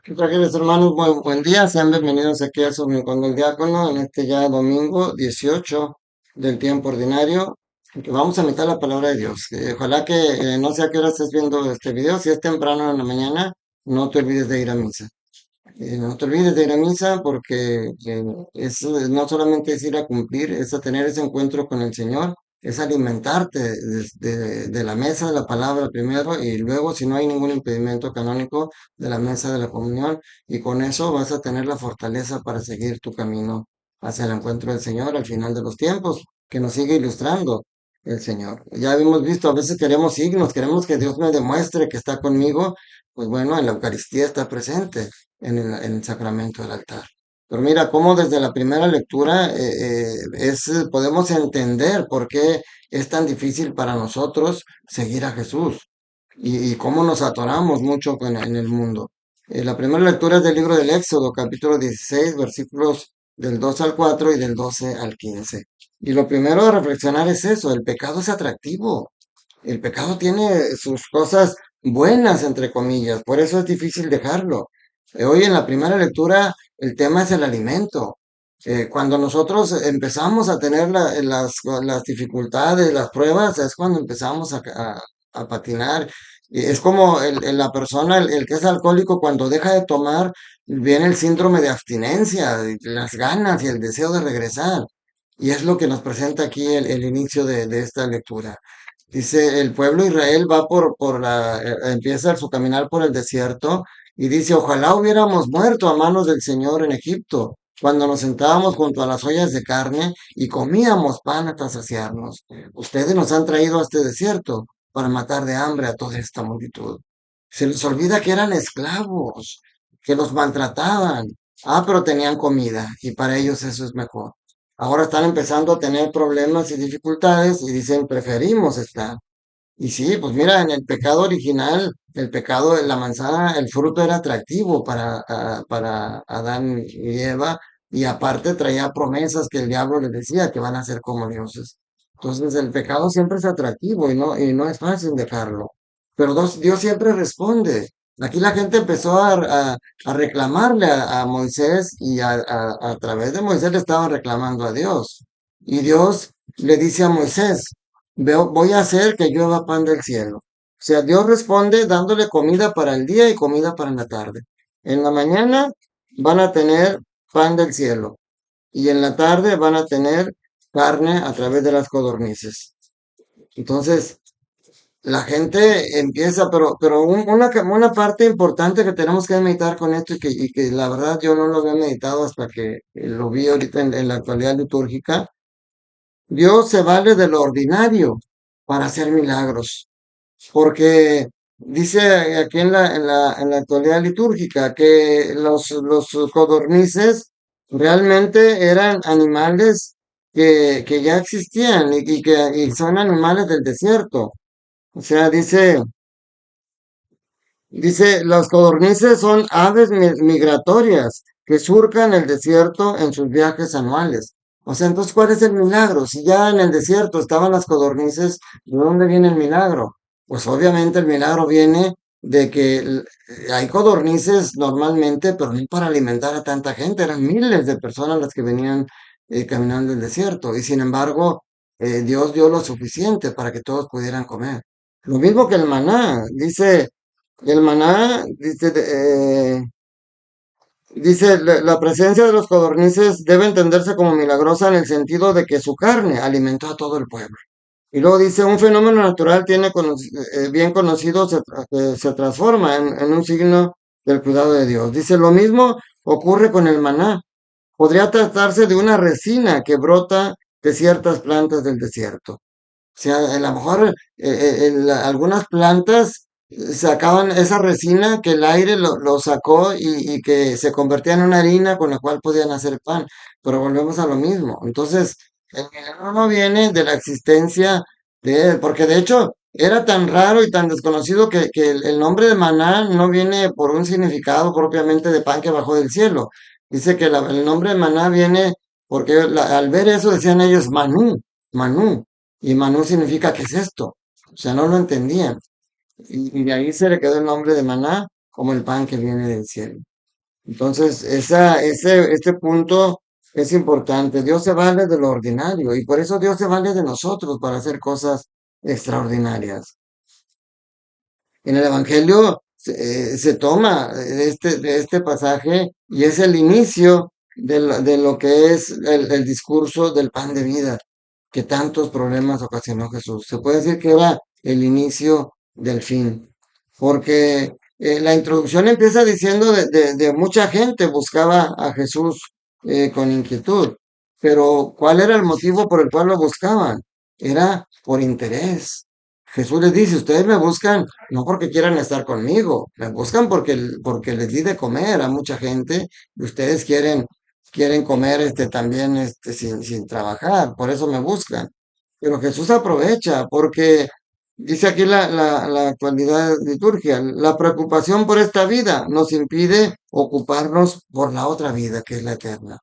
¿Qué tal, queridos hermanos? Buen día, sean bienvenidos aquí a su Rincón del Diácono en este ya domingo 18 del tiempo ordinario, que vamos a meditar la palabra de Dios. Ojalá que no sé a qué hora estés viendo este video, si es temprano en la mañana, no te olvides de ir a misa. No te olvides de ir a misa porque no solamente es ir a cumplir, es a tener ese encuentro con el Señor, es alimentarte de la mesa de la palabra primero y luego, si no hay ningún impedimento canónico, de la mesa de la comunión, y con eso vas a tener la fortaleza para seguir tu camino hacia el encuentro del Señor al final de los tiempos, que nos sigue ilustrando el Señor. Ya hemos visto, a veces queremos signos, queremos que Dios me demuestre que está conmigo. Pues bueno, en la Eucaristía está presente en el sacramento del altar. Pero mira, cómo desde la primera lectura podemos entender por qué es tan difícil para nosotros seguir a Jesús y cómo nos atoramos mucho en el mundo. La primera lectura es del libro del Éxodo, capítulo 16, versículos del 2 al 4 y del 12 al 15. Y lo primero a reflexionar es eso, el pecado es atractivo. El pecado tiene sus cosas buenas, entre comillas, por eso es difícil dejarlo. Hoy en la primera lectura el tema es el alimento. Cuando nosotros empezamos a tener las dificultades, las pruebas, es cuando empezamos a patinar. Y es como la persona, el que es alcohólico, cuando deja de tomar, viene el síndrome de abstinencia, y las ganas y el deseo de regresar. Y es lo que nos presenta aquí el inicio de esta lectura. Dice, el pueblo de Israel va empieza su caminar por el desierto y dice, ojalá hubiéramos muerto a manos del Señor en Egipto, cuando nos sentábamos junto a las ollas de carne y comíamos pan hasta saciarnos. Ustedes nos han traído a este desierto para matar de hambre a toda esta multitud. Se les olvida que eran esclavos, que los maltrataban. Ah, pero tenían comida y para ellos eso es mejor. Ahora están empezando a tener problemas y dificultades y dicen, preferimos estar. Y sí, pues mira, en el pecado original, el pecado de la manzana, el fruto era atractivo para Adán y Eva, y aparte traía promesas que el diablo les decía que van a ser como dioses. Entonces el pecado siempre es atractivo y no es fácil dejarlo. Pero Dios siempre responde. Aquí la gente empezó a reclamarle a Moisés y a través de Moisés le estaban reclamando a Dios. Y Dios le dice a Moisés, voy a hacer que llueva pan del cielo. O sea, Dios responde dándole comida para el día y comida para la tarde. En la mañana van a tener pan del cielo y en la tarde van a tener carne a través de las codornices. Entonces, la gente empieza, pero una parte importante que tenemos que meditar con esto y que la verdad yo no lo había meditado hasta que lo vi ahorita en la actualidad litúrgica. Dios se vale de lo ordinario para hacer milagros, porque dice aquí en la actualidad litúrgica que los codornices realmente eran animales que ya existían y son animales del desierto. O sea, dice, los codornices son aves migratorias que surcan el desierto en sus viajes anuales. O sea, entonces, ¿cuál es el milagro? Si ya en el desierto estaban las codornices, ¿de dónde viene el milagro? Pues obviamente el milagro viene de que hay codornices normalmente, pero no para alimentar a tanta gente, eran miles de personas las que venían caminando el desierto, y sin embargo, Dios dio lo suficiente para que todos pudieran comer. Lo mismo que el maná, dice el maná, dice, la presencia de los codornices debe entenderse como milagrosa en el sentido de que su carne alimentó a todo el pueblo. Y luego dice, un fenómeno natural bien conocido se transforma en un signo del cuidado de Dios. Dice, lo mismo ocurre con el maná. Podría tratarse de una resina que brota de ciertas plantas del desierto. O sea, a lo mejor algunas plantas sacaban esa resina que el aire lo sacó y que se convertía en una harina con la cual podían hacer pan. Pero volvemos a lo mismo. Entonces, el milagro no viene de la existencia de él, porque de hecho era tan raro y tan desconocido que el nombre de maná no viene por un significado propiamente de pan que bajó del cielo. Dice que el nombre de maná viene porque al ver eso decían ellos manú, manú. Y Manú significa, ¿qué es esto? O sea, no lo entendían. Y de ahí se le quedó el nombre de Maná. como el pan que viene del cielo. Entonces, este punto es importante. Dios se vale de lo ordinario y por eso Dios se vale de nosotros para hacer cosas extraordinarias. En el Evangelio se toma de este pasaje y es el inicio de lo que es el discurso del pan de vida que tantos problemas ocasionó Jesús. Se puede decir que era el inicio del fin, porque la introducción empieza diciendo de mucha gente buscaba a Jesús con inquietud, pero ¿cuál era el motivo por el cual lo buscaban? Era por interés. Jesús les dice, ustedes me buscan no porque quieran estar conmigo, me buscan porque les di de comer a mucha gente y ustedes quieren comer también sin trabajar, por eso me buscan. Pero Jesús aprovecha porque dice aquí la actualidad liturgia, la preocupación por esta vida nos impide ocuparnos por la otra vida que es la eterna.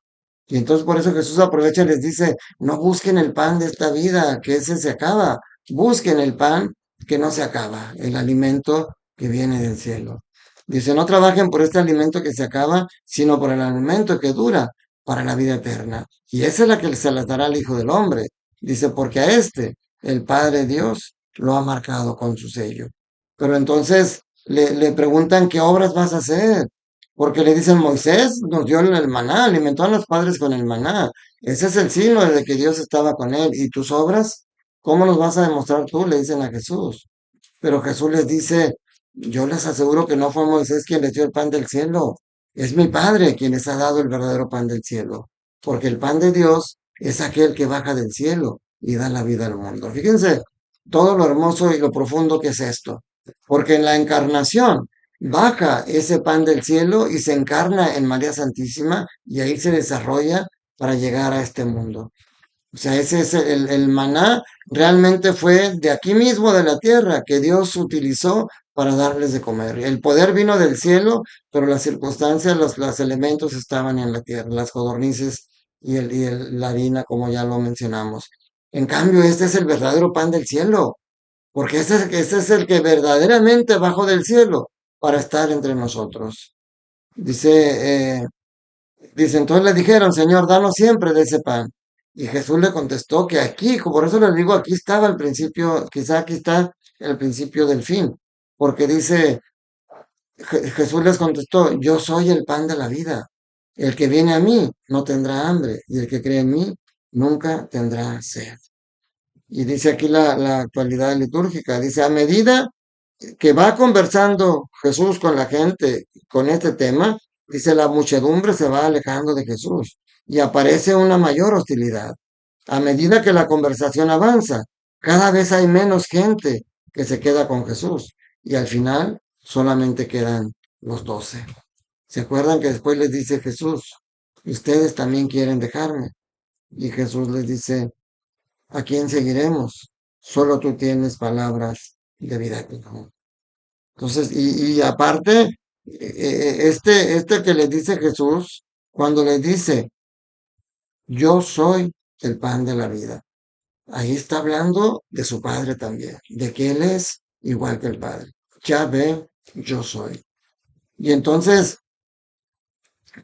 Y entonces por eso Jesús aprovecha y les dice, no busquen el pan de esta vida, que ese se acaba, busquen el pan que no se acaba, el alimento que viene del cielo. Dice, no trabajen por este alimento que se acaba, sino por el alimento que dura para la vida eterna. Y esa es la que se les dará al Hijo del Hombre. Dice, porque a el Padre Dios, lo ha marcado con su sello. Pero entonces le preguntan qué obras vas a hacer. Porque le dicen, Moisés nos dio el maná, alimentó a los padres con el maná. Ese es el signo de que Dios estaba con él. ¿Y tus obras? ¿Cómo los vas a demostrar tú? Le dicen a Jesús. Pero Jesús les dice, yo les aseguro que no fue Moisés quien les dio el pan del cielo, es mi Padre quien les ha dado el verdadero pan del cielo, porque el pan de Dios es aquel que baja del cielo y da la vida al mundo. Fíjense todo lo hermoso y lo profundo que es esto, porque en la encarnación baja ese pan del cielo y se encarna en María Santísima y ahí se desarrolla para llegar a este mundo. O sea, ese es el maná, realmente fue de aquí mismo, de la tierra, que Dios utilizó para darles de comer. El poder vino del cielo, pero las circunstancias, los elementos estaban en la tierra, las codornices la harina, como ya lo mencionamos. En cambio, este es el verdadero pan del cielo, porque este es el que verdaderamente bajó del cielo para estar entre nosotros. Dice, Dice, entonces le dijeron, Señor, danos siempre de ese pan. Y Jesús le contestó que aquí, por eso les digo, aquí estaba el principio, quizá aquí está el principio del fin. Porque dice, Jesús les contestó, yo soy el pan de la vida. El que viene a mí no tendrá hambre, y el que cree en mí nunca tendrá sed. Y dice aquí la actualidad litúrgica, dice, a medida que va conversando Jesús con la gente con este tema, dice la muchedumbre se va alejando de Jesús y aparece una mayor hostilidad. A medida que la conversación avanza, cada vez hay menos gente que se queda con Jesús y al final solamente quedan los 12. ¿Se acuerdan que después les dice Jesús, ustedes también quieren dejarme? Y Jesús les dice, ¿a quién seguiremos? Solo tú tienes palabras de vida eterna. Entonces, y aparte, este que les dice Jesús, cuando les dice, yo soy el pan de la vida, ahí está hablando de su Padre también, de que Él es igual que el Padre. Ya ve, yo soy. Y entonces,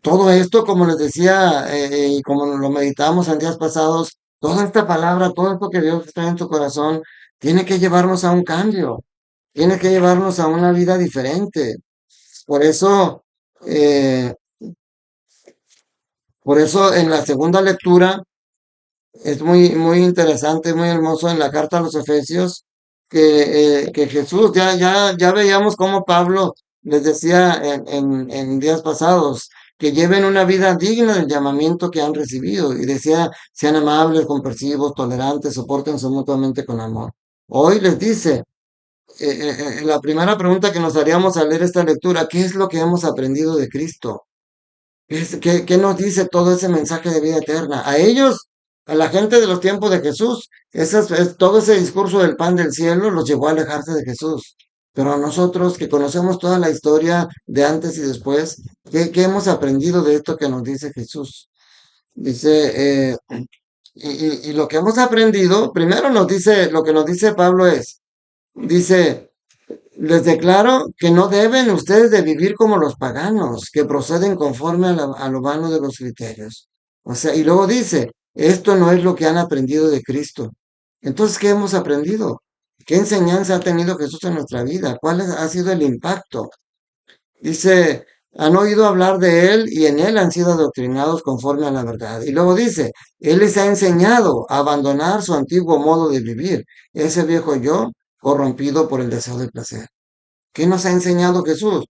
todo esto, como les decía, y como lo meditamos en días pasados, toda esta palabra, todo esto que Dios está en tu corazón, tiene que llevarnos a un cambio, tiene que llevarnos a una vida diferente. Por eso, eh, por eso en la segunda lectura es muy interesante, muy hermoso en la carta a los Efesios, que Jesús, ya veíamos cómo Pablo les decía en días pasados, que lleven una vida digna del llamamiento que han recibido. Y decía, sean amables, comprensivos, tolerantes, soportense mutuamente con amor. Hoy les dice, la primera pregunta que nos haríamos al leer esta lectura, ¿qué es lo que hemos aprendido de Cristo? ¿Qué nos dice todo ese mensaje de vida eterna? A ellos, a la gente de los tiempos de Jesús, todo ese discurso del pan del cielo los llevó a alejarse de Jesús. Pero a nosotros que conocemos toda la historia de antes y después, ¿qué hemos aprendido de esto que nos dice Jesús? Dice, y lo que hemos aprendido, primero nos dice, lo que nos dice Pablo dice, Les declaro que no deben ustedes de vivir como los paganos, que proceden conforme a lo vano de los criterios. O sea, y luego dice, esto no es lo que han aprendido de Cristo. Entonces, ¿qué hemos aprendido? ¿Qué enseñanza ha tenido Jesús en nuestra vida? ¿Ha sido el impacto? Dice, han oído hablar de él y en él han sido adoctrinados conforme a la verdad. Y luego dice, él les ha enseñado a abandonar su antiguo modo de vivir, ese viejo yo corrompido por el deseo de placer. ¿Qué nos ha enseñado Jesús?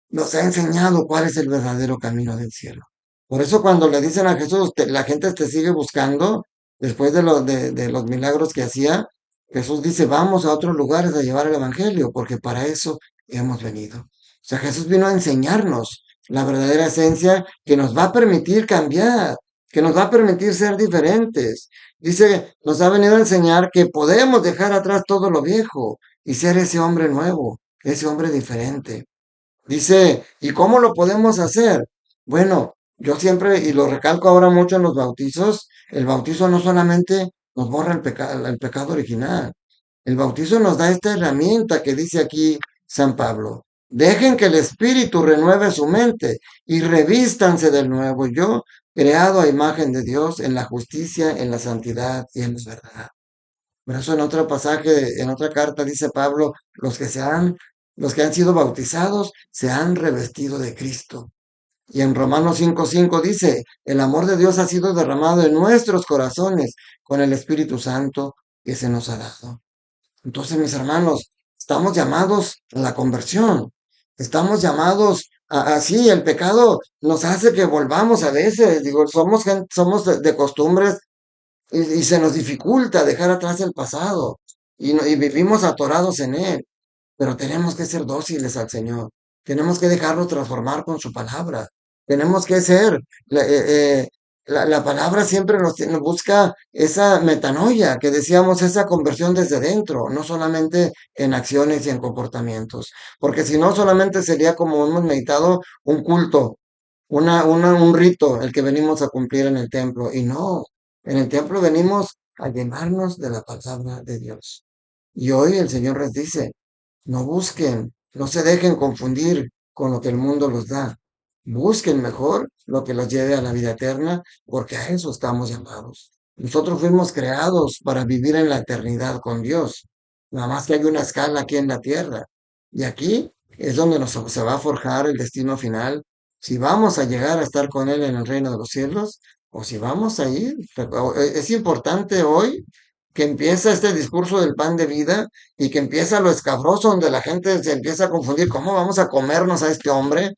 Nos ha enseñado cuál es el verdadero camino del cielo. Por eso cuando le dicen a Jesús, la gente te sigue buscando, después de los milagros que hacía, Jesús dice, vamos a otros lugares a llevar el Evangelio, porque para eso hemos venido. O sea, Jesús vino a enseñarnos la verdadera esencia que nos va a permitir cambiar, que nos va a permitir ser diferentes. Dice, nos ha venido a enseñar que podemos dejar atrás todo lo viejo y ser ese hombre nuevo, ese hombre diferente. Dice, ¿y cómo lo podemos hacer? Bueno, yo siempre, y lo recalco ahora mucho en los bautizos, el bautizo no solamente nos borra el pecado original, el bautizo nos da esta herramienta que dice aquí San Pablo. Dejen que el Espíritu renueve su mente y revístanse del nuevo yo, creado a imagen de Dios en la justicia, en la santidad y en la verdad. Por eso en otro pasaje, en otra carta dice Pablo, los que han sido bautizados se han revestido de Cristo. Y en Romanos 5:5 dice, el amor de Dios ha sido derramado en nuestros corazones con el Espíritu Santo que se nos ha dado. Entonces, mis hermanos, estamos llamados a la conversión. Estamos llamados sí, el pecado nos hace que volvamos a veces, digo, somos de costumbres y se nos dificulta dejar atrás el pasado y vivimos atorados en él, pero tenemos que ser dóciles al Señor, tenemos que dejarlo transformar con su palabra, tenemos que ser, la palabra siempre nos busca esa metanoia que decíamos, esa conversión desde dentro, no solamente en acciones y en comportamientos, porque si no solamente sería como hemos meditado un culto, un rito el que venimos a cumplir en el templo. Y no, en el templo venimos a llenarnos de la palabra de Dios. Y hoy el Señor les dice, no busquen, no se dejen confundir con lo que el mundo los da. Busquen mejor lo que los lleve a la vida eterna, porque a eso estamos llamados. Nosotros fuimos creados para vivir en la eternidad con Dios. Nada más que hay una escala aquí en la tierra. Y aquí es donde se va a forjar el destino final, si vamos a llegar a estar con Él en el reino de los cielos o si vamos a ir. Es importante hoy que empieza este discurso del pan de vida y que empieza lo escabroso donde la gente se empieza a confundir, ¿cómo vamos a comernos a este hombre?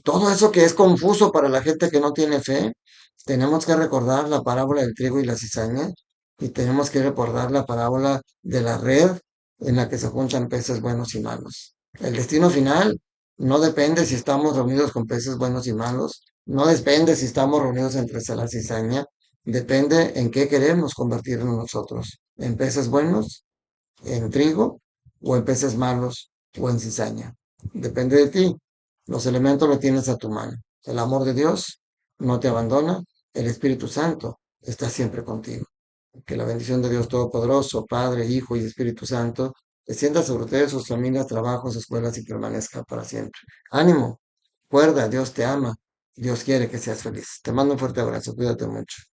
Todo eso que es confuso para la gente que no tiene fe, tenemos que recordar la parábola del trigo y la cizaña y tenemos que recordar la parábola de la red en la que se juntan peces buenos y malos. El destino final no depende si estamos reunidos con peces buenos y malos, no depende si estamos reunidos entre la cizaña, depende en qué queremos convertirnos nosotros, en peces buenos, en trigo o en peces malos o en cizaña. Depende de ti. Los elementos los tienes a tu mano. El amor de Dios no te abandona. El Espíritu Santo está siempre contigo. Que la bendición de Dios Todopoderoso, Padre, Hijo y Espíritu Santo, descienda sobre ustedes, sus familias, trabajos, escuelas y permanezca para siempre. Ánimo, cuerda, Dios te ama. Dios quiere que seas feliz. Te mando un fuerte abrazo. Cuídate mucho.